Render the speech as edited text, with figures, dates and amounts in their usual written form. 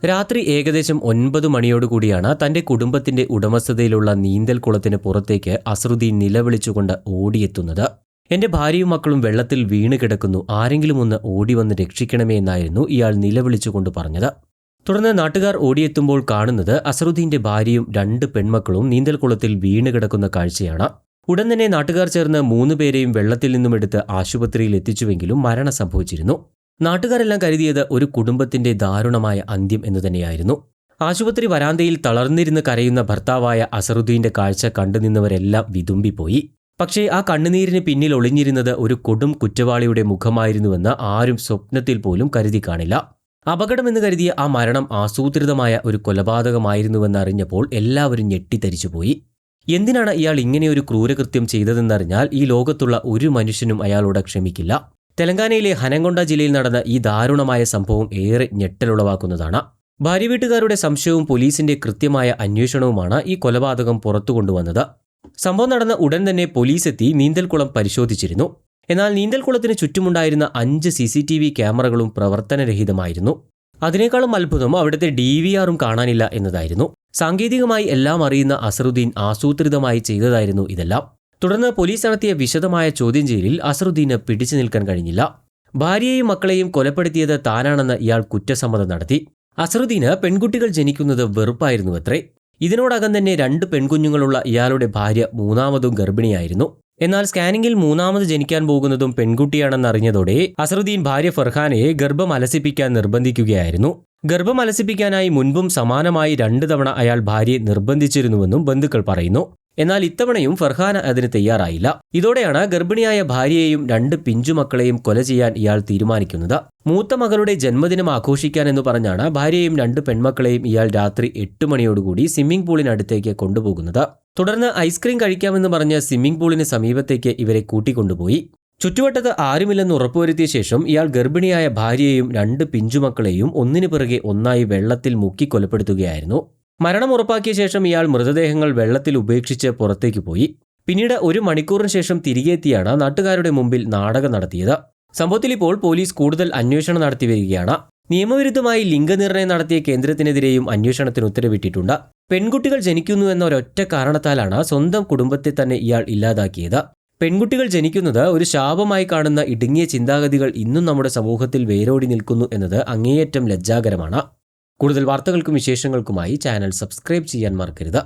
രാത്രി ഏകദേശം 9 മണിയോടുകൂടിയാണ് തന്റെ കുടുംബത്തിന്റെ ഉടമസ്ഥതയിലുള്ള നീന്തൽക്കുളത്തിന് പുറത്തേക്ക് അസറുദ്ദീൻ നിലവിളിച്ചുകൊണ്ട് ഓടിയെത്തുന്നത്. എന്റെ ഭാര്യയും മക്കളും വെള്ളത്തിൽ വീണ് കിടക്കുന്നു, ആരെങ്കിലും ഒന്ന് ഓടിവന്ന് രക്ഷിക്കണമേ എന്നായിരുന്നു ഇയാൾ നിലവിളിച്ചുകൊണ്ട് പറഞ്ഞത്. തുടർന്ന് നാട്ടുകാർ ഓടിയെത്തുമ്പോൾ കാണുന്നത് അസറുദ്ദീന്റെ ഭാര്യയും 2 പെൺമക്കളും നീന്തൽക്കുളത്തിൽ വീണ് കിടക്കുന്ന കാഴ്ചയാണ്. ഉടൻ തന്നെ നാട്ടുകാർ ചേർന്ന് 3 പേരെയും വെള്ളത്തിൽ നിന്നും എടുത്ത് ആശുപത്രിയിൽ എത്തിച്ചുവെങ്കിലും മരണം സംഭവിച്ചിരുന്നു. നാട്ടുകാരെല്ലാം കരുതിയത് ഒരു കുടുംബത്തിന്റെ ദാരുണമായ അന്ത്യം എന്നു തന്നെയായിരുന്നു. ആശുപത്രി വരാന്തയിൽ തളർന്നിരുന്ന് കരയുന്ന ഭർത്താവായ അസറുദ്ദീന്റെ കാഴ്ച കണ്ടുനിന്നവരെല്ലാം വിതുമ്പിപ്പോയി. പക്ഷേ ആ കണ്ണുനീരിന് പിന്നിൽ ഒളിഞ്ഞിരുന്നത് ഒരു കൊടും കുറ്റവാളിയുടെ മുഖമായിരുന്നുവെന്ന് ആരും സ്വപ്നത്തിൽ പോലും കരുതി കാണില്ല. അപകടമെന്ന് കരുതിയ ആ മരണം ആസൂത്രിതമായ ഒരു കൊലപാതകമായിരുന്നുവെന്നറിഞ്ഞപ്പോൾ എല്ലാവരും ഞെട്ടിത്തരിച്ചുപോയി. എന്തിനാണ് ഇയാൾ ഇങ്ങനെയൊരു ക്രൂരകൃത്യം ചെയ്തതെന്നറിഞ്ഞാൽ ഈ ലോകത്തുള്ള ഒരു മനുഷ്യനും അയാളോട് ക്ഷമിക്കില്ല. തെലങ്കാനയിലെ ഹനംകൊണ്ട ജില്ലയിൽ നടന്ന ഈ ദാരുണമായ സംഭവം ഏറെ ഞെട്ടലുളവാക്കുന്നതാണ്. ഭാര്യ വീട്ടുകാരുടെ സംശയവും പോലീസിന്റെ കൃത്യമായ അന്വേഷണവുമാണ് ഈ കൊലപാതകം പുറത്തു കൊണ്ടുവന്നത്. സംഭവം നടന്ന ഉടൻ തന്നെ പോലീസ് എത്തി നീന്തൽക്കുളം പരിശോധിച്ചിരുന്നു. എന്നാൽ നീന്തൽക്കുളത്തിന് ചുറ്റുമുണ്ടായിരുന്ന 5 CCTV ക്യാമറകളും പ്രവർത്തനരഹിതമായിരുന്നു. അതിനേക്കാളും അത്ഭുതം അവിടുത്തെ DVRും കാണാനില്ല എന്നതായിരുന്നു. സാങ്കേതികമായി എല്ലാം അറിയുന്ന അസറുദ്ദീൻ ആസൂത്രിതമായി ചെയ്തതായിരുന്നു ഇതെല്ലാം. തുടർന്ന് പോലീസ് നടത്തിയ വിശദമായ ചോദ്യം ചെയ്യലിൽ അസറുദ്ദീന് പിടിച്ചു നിൽക്കാൻ കഴിഞ്ഞില്ല. ഭാര്യയെയും മക്കളെയും കൊലപ്പെടുത്തിയത് താനാണെന്ന് ഇയാൾ കുറ്റസമ്മതം നടത്തി. അസറുദ്ദീന് പെൺകുട്ടികൾ ജനിക്കുന്നത് വെറുപ്പായിരുന്നുവത്രേ. ഇതിനോടകം തന്നെ 2 പെൺകുഞ്ഞുങ്ങളുള്ള ഇയാളുടെ ഭാര്യ 3ാമതും ഗർഭിണിയായിരുന്നു. എന്നാൽ സ്കാനിങ്ങിൽ 3ാമത് ജനിക്കാൻ പോകുന്നതും പെൺകുട്ടിയാണെന്നറിഞ്ഞതോടെ അസറുദ്ദീൻ ഭാര്യ ഫർഹാനയെ ഗർഭം അലസിപ്പിക്കാൻ നിർബന്ധിക്കുകയായിരുന്നു. ഗർഭം അലസിപ്പിക്കാനായി മുൻപും സമാനമായി 2 തവണ അയാൾ ഭാര്യയെ നിർബന്ധിച്ചിരുന്നുവെന്നും ബന്ധുക്കൾ പറയുന്നു. എന്നാൽ ഇത്തവണയും ഫർഹാന അതിന് തയ്യാറായില്ല. ഇതോടെയാണ് ഗർഭിണിയായ ഭാര്യയെയും 2 പിഞ്ചുമക്കളെയും കൊല ചെയ്യാൻ ഇയാൾ തീരുമാനിക്കുന്നത്. മൂത്ത മകളുടെ ജന്മദിനം ആഘോഷിക്കാനെന്ന് പറഞ്ഞാണ് ഭാര്യയെയും 2 പെൺമക്കളെയും ഇയാൾ രാത്രി 8 മണിയോടുകൂടി സ്വിമ്മിംഗ് പൂളിനടുത്തേക്ക് കൊണ്ടുപോകുന്നത്. തുടർന്ന് ഐസ്ക്രീം കഴിക്കാമെന്ന് പറഞ്ഞ് സ്വിമ്മിംഗ് പൂളിന് സമീപത്തേക്ക് ഇവരെ കൂട്ടിക്കൊണ്ടുപോയി. ചുറ്റുവട്ടത്ത് ആരുമില്ലെന്ന് ഉറപ്പുവരുത്തിയ ശേഷം ഇയാൾ ഗർഭിണിയായ ഭാര്യയെയും 2 പിഞ്ചുമക്കളെയും ഒന്നിനു പിറകെ ഒന്നായി വെള്ളത്തിൽ മുക്കി കൊലപ്പെടുത്തുകയായിരുന്നു. മരണം ഉറപ്പാക്കിയ ശേഷം ഇയാൾ മൃതദേഹങ്ങൾ വെള്ളത്തിൽ ഉപേക്ഷിച്ച് പുറത്തേക്ക് പോയി. പിന്നീട് 1 മണിക്കൂറിന് ശേഷം തിരികെ എത്തിയാണ് നാട്ടുകാരുടെ മുമ്പിൽ നാടകം നടത്തിയത്. സംഭവത്തിൽ ഇപ്പോൾ പോലീസ് കൂടുതൽ അന്വേഷണം നടത്തി വരികയാണ്. നിയമവിരുദ്ധമായി ലിംഗനിർണ്ണയം നടത്തിയ കേന്ദ്രത്തിനെതിരെയും അന്വേഷണത്തിന് ഉത്തരവിട്ടിട്ടുണ്ട്. പെൺകുട്ടികൾ ജനിക്കുന്നു എന്ന ഒരൊറ്റ കാരണത്താലാണ് സ്വന്തം കുടുംബത്തെ തന്നെ ഇയാൾ ഇല്ലാതാക്കിയത്. പെൺകുട്ടികൾ ജനിക്കുന്നത് ഒരു ശാപമായി കാണുന്ന ഇടുങ്ങിയ ചിന്താഗതികൾ ഇന്നും നമ്മുടെ സമൂഹത്തിൽ വേരോടി നിൽക്കുന്നു എന്നത് അങ്ങേയറ്റം ലജ്ജാകരമാണ്. കൂടുതൽ വാർത്തകൾക്കും വിശേഷങ്ങൾക്കുമായി ചാനൽ സബ്സ്ക്രൈബ് ചെയ്യാൻ മറക്കരുത്.